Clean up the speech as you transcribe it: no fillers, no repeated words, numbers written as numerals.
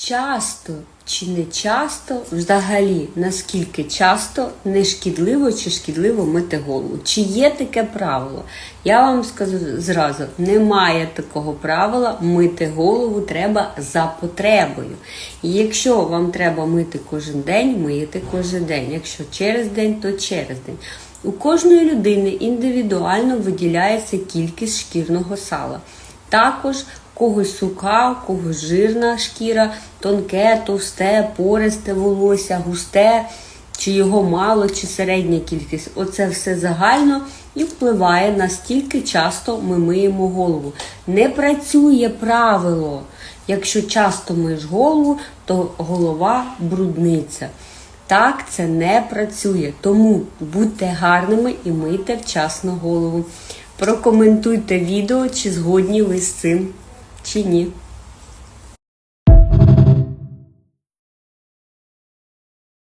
Часто чи не часто, взагалі, наскільки часто не шкідливо чи шкідливо мити голову? Чи є таке правило? Я вам скажу зразу, немає такого правила, мити голову треба за потребою. І якщо вам треба мити кожен день, мийте кожен день. Якщо через день, то через день. У кожної людини індивідуально виділяється кількість шкірного сала. Також когось суха, когось жирна шкіра, тонке, товсте, пористе волосся, густе, чи його мало, чи середня кількість. Оце все загально і впливає на стільки часто ми миємо голову. Не працює правило. Якщо часто миєш голову, то голова брудниться. Так це не працює. Тому будьте гарними і мийте вчасно голову. Прокоментуйте відео, чи згодні ви з цим, чи ні.